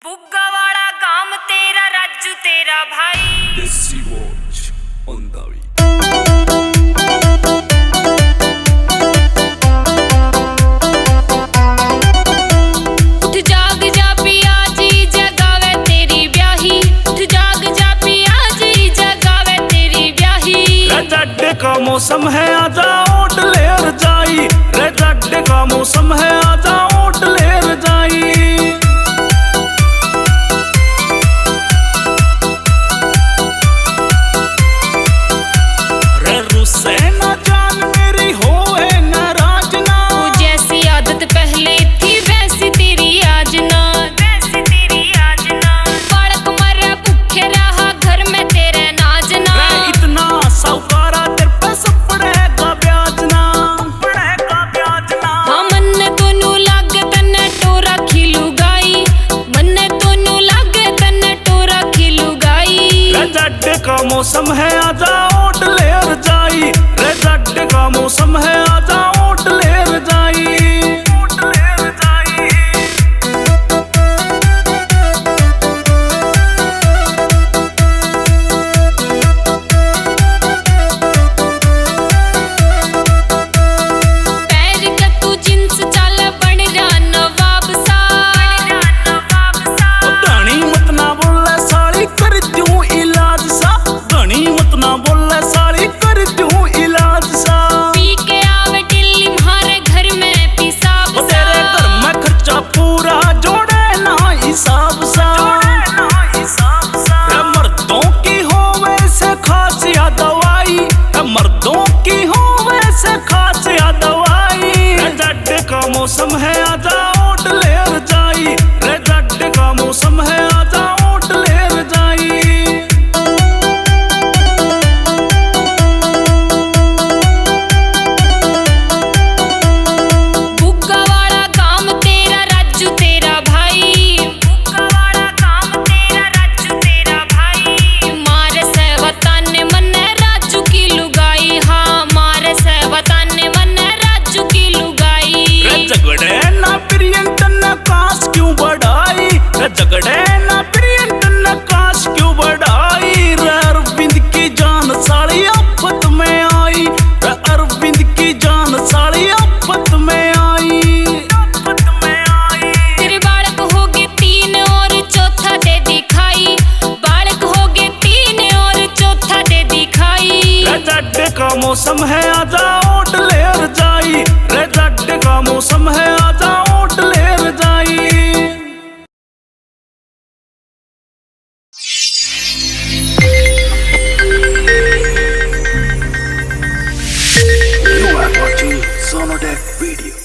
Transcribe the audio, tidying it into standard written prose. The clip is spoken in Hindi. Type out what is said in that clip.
बुग्गा वाला काम तेरा राजू तेरा भाई। देसी वॉच ऑन द वे। उठ जाग जा पिया जी जगावे तेरी ब्याही। उठ जाग जा पिया जी जगावे तेरी ब्याही। रजड्डे का मौसम है आजा ओट ले रजाई। रजड्डे का मौसम है आजा ओट ले रजाई। मौसम है आजा ओट ले रजाई। रजड्डे का मौसम है आजा ओट ले रजाई। पैर का तू जींस चाल बन जा नवाब सा। धनी मत ना बोले साड़ी कर दूं इलाज सा। धनी मत ना बोले साड़ी कर दूं इलाज सा। पी के आवे टिल्ली म्हारे घर में पिसाब सा। तेरे घर में खर्चा पूरा जोड़े ना हिसाब सा। मर्दों की हो वैसे खास या दवाई। मर्दों की हो वैसे खास या दवाई। रजड्डे का मौसम है आजा ओट ले रजाई। रजड्डे का मौसम है आजा ओट ले रजाई। झगड़े ना प्रियंत ने काश क्यों बढ़ाई। झगड़े ना प्रियंत ने काश क्यों बढ़ाई। अरविंद की जान साड़ी आफत में आई। अरविंद की जान साड़ी आफत में आई। तेरे बालक हो गए 3 और चौथा दे दिखाई। बालक हो गए 3 और चौथा दे दिखाई। रजड्डे का मौसम है आजा ओट ले रजाई। रजड्डे का मौसम है आजा ओट ले रजाई। You are watching Sonodec video.